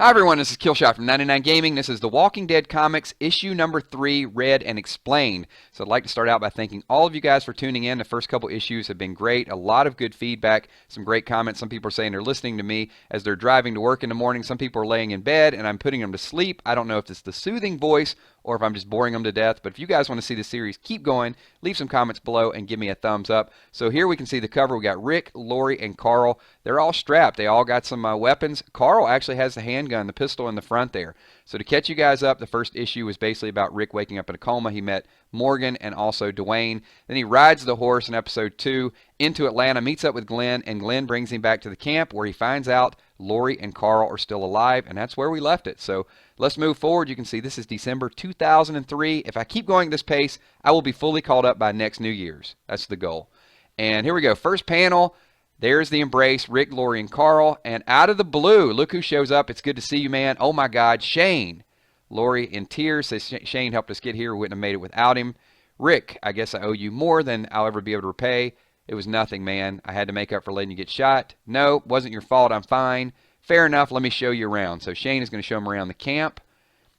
Hi everyone, this is Killshot from 99 Gaming. This is The Walking Dead Comics, issue number 3, Read and Explained. So I'd like to start out by thanking all of you guys for tuning in. The first couple issues have been great. A lot of good feedback, some great comments. Some people are saying they're listening to me as they're driving to work in the morning. Some people are laying in bed and I'm putting them to sleep. I don't know if it's the soothing voice or if I'm just boring them to death. But if you guys want to see the series keep going, leave some comments below and give me a thumbs up. So here we can see the cover. We got Rick, Lori, and Carl. They're all strapped. They all got some weapons. Carl actually has the handgun, the pistol in the front there. So to catch you guys up, the first issue was basically about Rick waking up in a coma. He met Morgan and also Dwayne. Then he rides the horse in episode 2 into Atlanta, meets up with Glenn, and Glenn brings him back to the camp where he finds out Lori and Carl are still alive, and that's where we left it. So let's move forward. You can see this is December 2003. If I keep going at this pace, I will be fully caught up by next New Year's. That's the goal. And here we go. First panel. There's the embrace, Rick, Lori, and Carl. And out of the blue, look who shows up. It's good to see you, man. Oh, my God, Shane. Lori in tears says Shane helped us get here. We wouldn't have made it without him. Rick, I guess I owe you more than I'll ever be able to repay. It was nothing, man. I had to make up for letting you get shot. No, wasn't your fault. I'm fine. Fair enough. Let me show you around. So Shane is going to show him around the camp.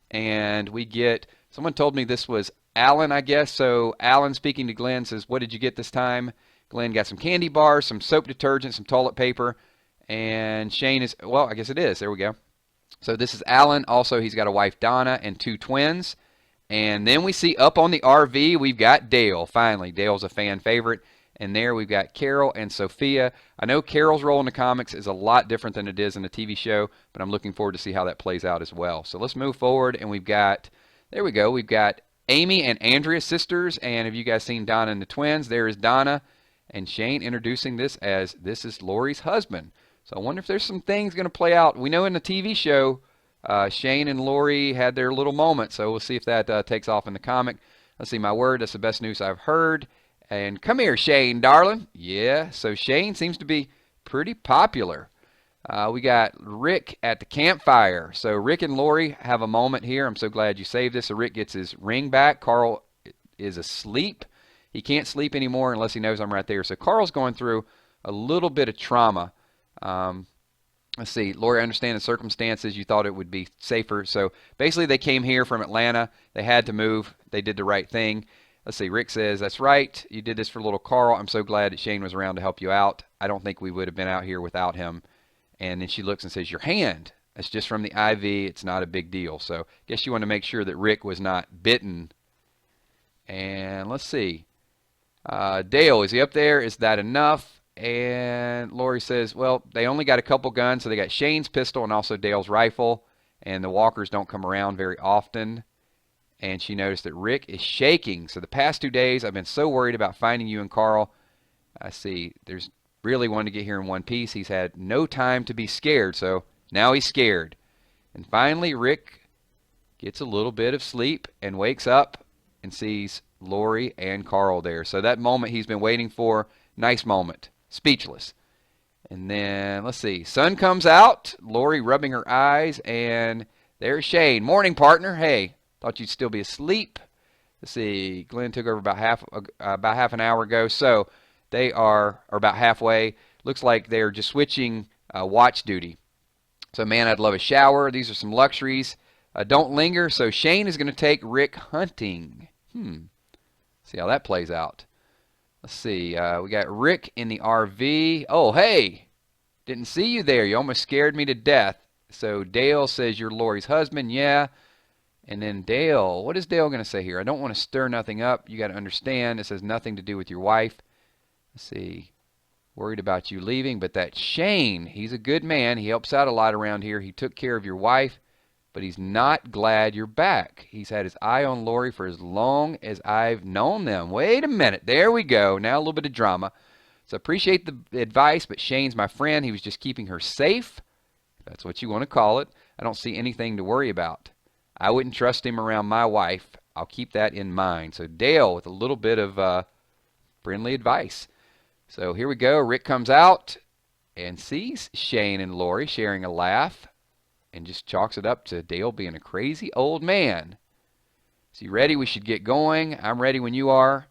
And we get, someone told me this was Alan, I guess. So Alan speaking to Glenn says, what did you get this time? Glenn got some candy bars, some soap detergent, some toilet paper, and Shane is, well, I guess it is. There we go. So this is Alan. Also, he's got a wife, Donna, and 2 twins. And then we see up on the RV, we've got Dale. Finally, Dale's a fan favorite. And there we've got Carol and Sophia. I know Carol's role in the comics is a lot different than it is in the TV show, but I'm looking forward to see how that plays out as well. So let's move forward, and we've got, there we go, we've got Amy and Andrea's sisters. And have you guys seen Donna and the twins? There is Donna. And Shane introducing this as this is Lori's husband. So I wonder if there's some things going to play out. We know in the TV show, Shane and Lori had their little moment. So we'll see if that takes off in the comic. Let's see, my word, that's the best news I've heard. And come here, Shane, darling. Yeah, so Shane seems to be pretty popular. We got Rick at the campfire. So Rick and Lori have a moment here. I'm so glad you saved this. So Rick gets his ring back. Carl is asleep. He can't sleep anymore unless he knows I'm right there. So Carl's going through a little bit of trauma. Let's see. Lori, I understand the circumstances. You thought it would be safer. So basically they came here from Atlanta. They had to move. They did the right thing. Let's see. Rick says, that's right. You did this for little Carl. I'm so glad that Shane was around to help you out. I don't think we would have been out here without him. And then she looks and says, your hand. That's just from the IV. It's not a big deal. So I guess you want to make sure that Rick was not bitten. And let's see. Dale, is he up there? Is that enough? And Lori says, well, they only got a couple guns, so they got Shane's pistol and also Dale's rifle, and the walkers don't come around very often. And she noticed that Rick is shaking. So the past 2 days, I've been so worried about finding you and Carl. I see there's really one to get here in one piece. He's had no time to be scared, so now he's scared. And finally, Rick gets a little bit of sleep and wakes up and sees Lori and Carl there. So that moment he's been waiting for, nice moment. Speechless. And then, let's see, sun comes out, Lori rubbing her eyes, and there's Shane. Morning, partner. Hey, thought you'd still be asleep. Let's see, Glenn took over about half an hour ago, so they are about halfway. Looks like they're just switching watch duty. So, man, I'd love a shower. These are some luxuries. Don't linger. So Shane is going to take Rick hunting. See how that plays out. Let's see. We got Rick in the RV. Oh, hey. Didn't see you there. You almost scared me to death. So Dale says you're Lori's husband. Yeah. And then Dale. What is Dale going to say here? I don't want to stir nothing up. You got to understand. This has nothing to do with your wife. Let's see. Worried about you leaving. But that Shane, he's a good man. He helps out a lot around here. He took care of your wife. But he's not glad you're back. He's had his eye on Lori for as long as I've known them. Wait a minute. There we go. Now a little bit of drama. So appreciate the advice, but Shane's my friend. He was just keeping her safe. That's what you want to call it. I don't see anything to worry about. I wouldn't trust him around my wife. I'll keep that in mind. So Dale with a little bit of friendly advice. So here we go. Rick comes out and sees Shane and Lori sharing a laugh. And just chalks it up to Dale being a crazy old man. So you ready? We should get going. I'm ready when you are.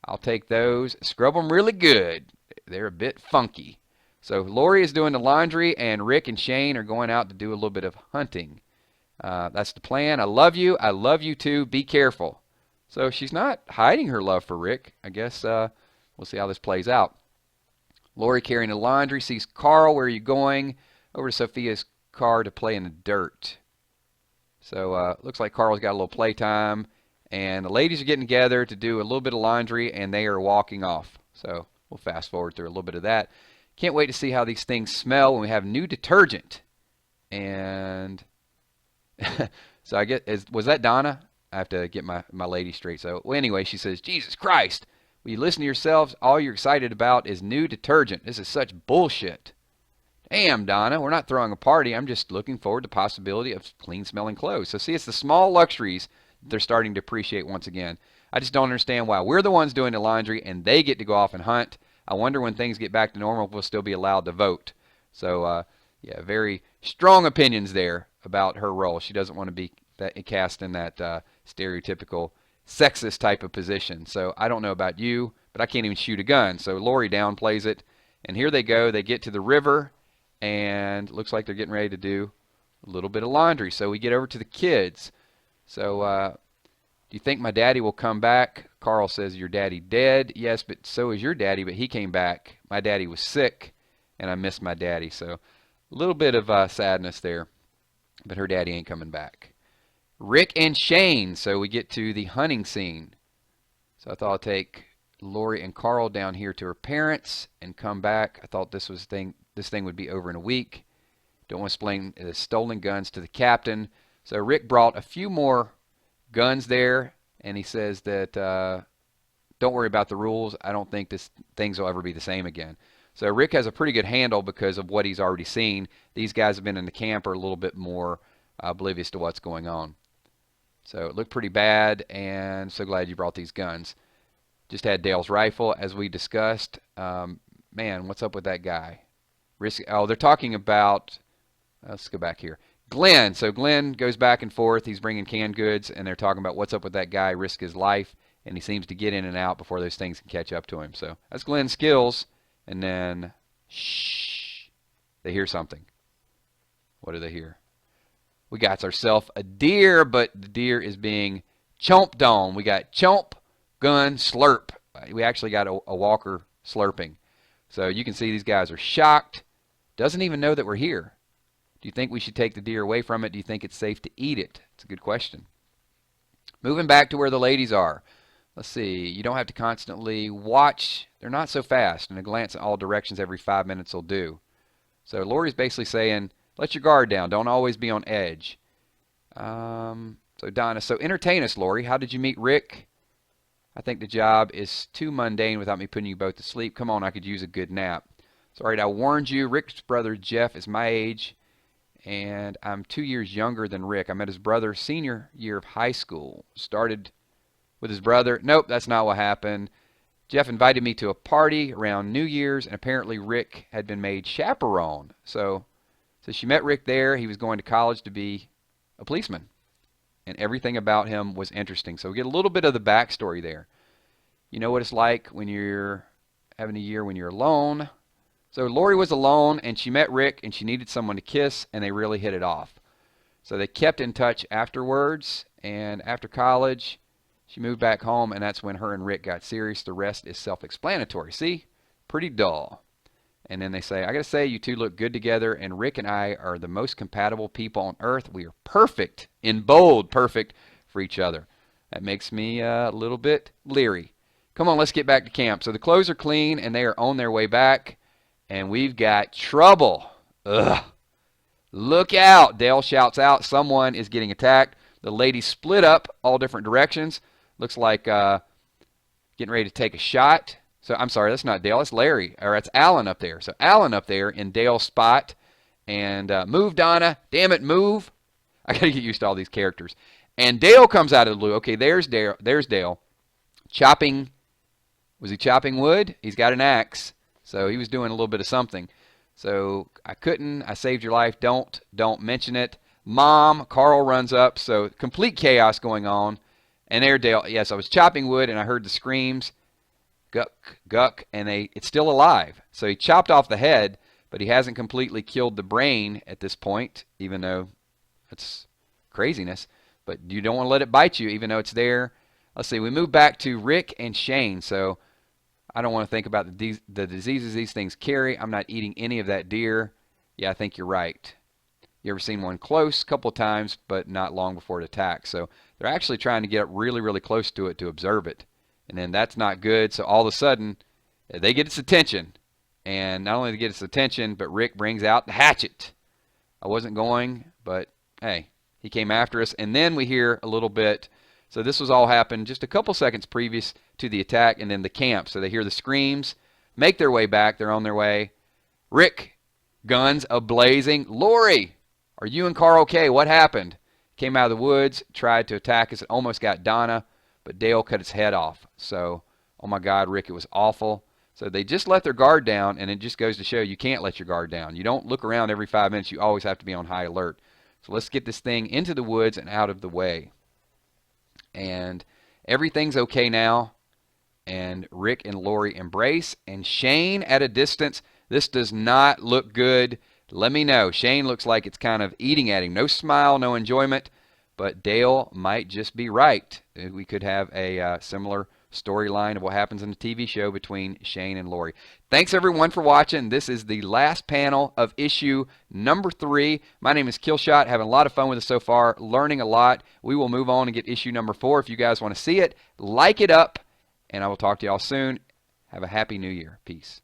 I'll take those. Scrub them really good. They're a bit funky. So Lori is doing the laundry, and Rick and Shane are going out to do a little bit of hunting. That's the plan. I love you. I love you too. Be careful. So she's not hiding her love for Rick. I guess we'll see how this plays out. Lori carrying the laundry sees Carl. Where are you going? Over to Sophia's car to play in the dirt. So looks like Carl's got a little playtime. And the ladies are getting together to do a little bit of laundry, and they are walking off. So we'll fast forward through a little bit of that. Can't wait to see how these things smell when we have new detergent. And so I get, was that Donna? I have to get my lady straight. So well, anyway, she says, Jesus Christ, will you listen to yourselves? All you're excited about is new detergent. This is such bullshit. Damn, Donna, we're not throwing a party. I'm just looking forward to the possibility of clean-smelling clothes. So see, it's the small luxuries they're starting to appreciate once again. I just don't understand why we're the ones doing the laundry and they get to go off and hunt. I wonder when things get back to normal if we'll still be allowed to vote. So, yeah, very strong opinions there about her role. She doesn't want to be cast in that stereotypical sexist type of position. So I don't know about you, but I can't even shoot a gun. So Lori downplays it. And here they go. They get to the river, and it looks like they're getting ready to do a little bit of laundry. So we get over to the kids. So, do you think my daddy will come back? Carl says, your daddy dead? Yes, but so is your daddy, but he came back. My daddy was sick, and I miss my daddy. So a little bit of sadness there, but her daddy ain't coming back. Rick and Shane. So we get to the hunting scene. So I thought I'd take Lori and Carl down here to her parents and come back. I thought this thing would be over in a week. Don't want to explain the stolen guns to the captain. So Rick brought a few more guns there, and he says that don't worry about the rules. I don't think things will ever be the same again. So Rick has a pretty good handle because of what he's already seen. These guys have been in the camp, are a little bit more oblivious to what's going on. So it looked pretty bad, and so glad you brought these guns. Just had Dale's rifle, as we discussed. Man, what's up with that guy? Oh, they're talking about, let's go back here. Glenn. So Glenn goes back and forth. He's bringing canned goods, and they're talking about what's up with that guy, risk his life, and he seems to get in and out before those things can catch up to him. So that's Glenn's skills. And then, shh, they hear something. What do they hear? We got ourselves a deer, but the deer is being chomped on. We got chomp, gun, slurp. We actually got a walker slurping. So you can see these guys are shocked. Doesn't even know that we're here. Do you think we should take the deer away from it? Do you think it's safe to eat it? It's a good question. Moving back to where the ladies are. Let's see. You don't have to constantly watch. They're not so fast, and a glance in all directions every 5 minutes will do. So Lori's basically saying, let your guard down. Don't always be on edge. So Donna, so entertain us, Lori. How did you meet Rick? I think the job is too mundane without me putting you both to sleep. Come on, I could use a good nap. So, all right, I warned you. Rick's brother, Jeff, is my age, and I'm 2 years younger than Rick. I met his brother senior year of high school. Started with his brother. Nope, that's not what happened. Jeff invited me to a party around New Year's, and apparently Rick had been made chaperone. So she met Rick there. He was going to college to be a policeman, and everything about him was interesting. So we get a little bit of the backstory there. You know what it's like when you're having a year when you're alone. So Lori was alone, and she met Rick, and she needed someone to kiss, and they really hit it off. So they kept in touch afterwards, and after college, she moved back home, and that's when her and Rick got serious. The rest is self-explanatory. See? Pretty dull. And then they say, I got to say, you two look good together, and Rick and I are the most compatible people on earth. We are perfect, in bold, perfect for each other. That makes me a little bit leery. Come on, let's get back to camp. So the clothes are clean, and they are on their way back, and we've got trouble. Ugh. Look out, Dale shouts out. Someone is getting attacked. The ladies split up all different directions. Looks like getting ready to take a shot. So I'm sorry, that's not Dale, that's Larry, or that's Alan up there. So Alan up there in Dale's spot, and move, Donna, damn it, move. I gotta get used to all these characters. And Dale comes out of the blue. Okay, there's Dale, chopping. Was he chopping wood? He's got an axe, so he was doing a little bit of something. So I saved your life. Don't mention it. Mom, Carl runs up. So complete chaos going on. And there Dale. Yes, I was chopping wood, and I heard the screams. Guck, guck, and it's still alive. So he chopped off the head, but he hasn't completely killed the brain at this point, even though it's craziness. But you don't want to let it bite you, even though it's there. Let's see, we move back to Rick and Shane. So I don't want to think about the diseases these things carry. I'm not eating any of that deer. Yeah, I think you're right. You ever seen one close? A couple of times, but not long before it attacks. So they're actually trying to get up really, really close to it to observe it. And then that's not good. So all of a sudden, they get its attention. And not only to get its attention, but Rick brings out the hatchet. I wasn't going, but hey, he came after us. And then we hear a little bit. So this was all happened just a couple seconds previous to the attack and then the camp. So they hear the screams, make their way back. They're on their way. Rick, guns a-blazing. Lori, are you and Carl okay? What happened? Came out of the woods, tried to attack us, almost got Donna, but Dale cut its head off. So, oh my God, Rick, it was awful. So they just let their guard down, and it just goes to show you can't let your guard down. You don't look around every 5 minutes. You always have to be on high alert. So let's get this thing into the woods and out of the way. And everything's okay now. And Rick and Lori embrace. And Shane at a distance. This does not look good. Let me know. Shane looks like it's kind of eating at him. No smile, no enjoyment. But Dale might just be right. We could have a similar storyline of what happens in the TV show between Shane and Lori. Thanks everyone for watching. This is the last panel of issue number 3. My name is Killshot. Having a lot of fun with it so far, learning a lot. We will move on and get issue number 4. If you guys want to see it, like it up, and I will talk to y'all soon. Have a happy new year. Peace.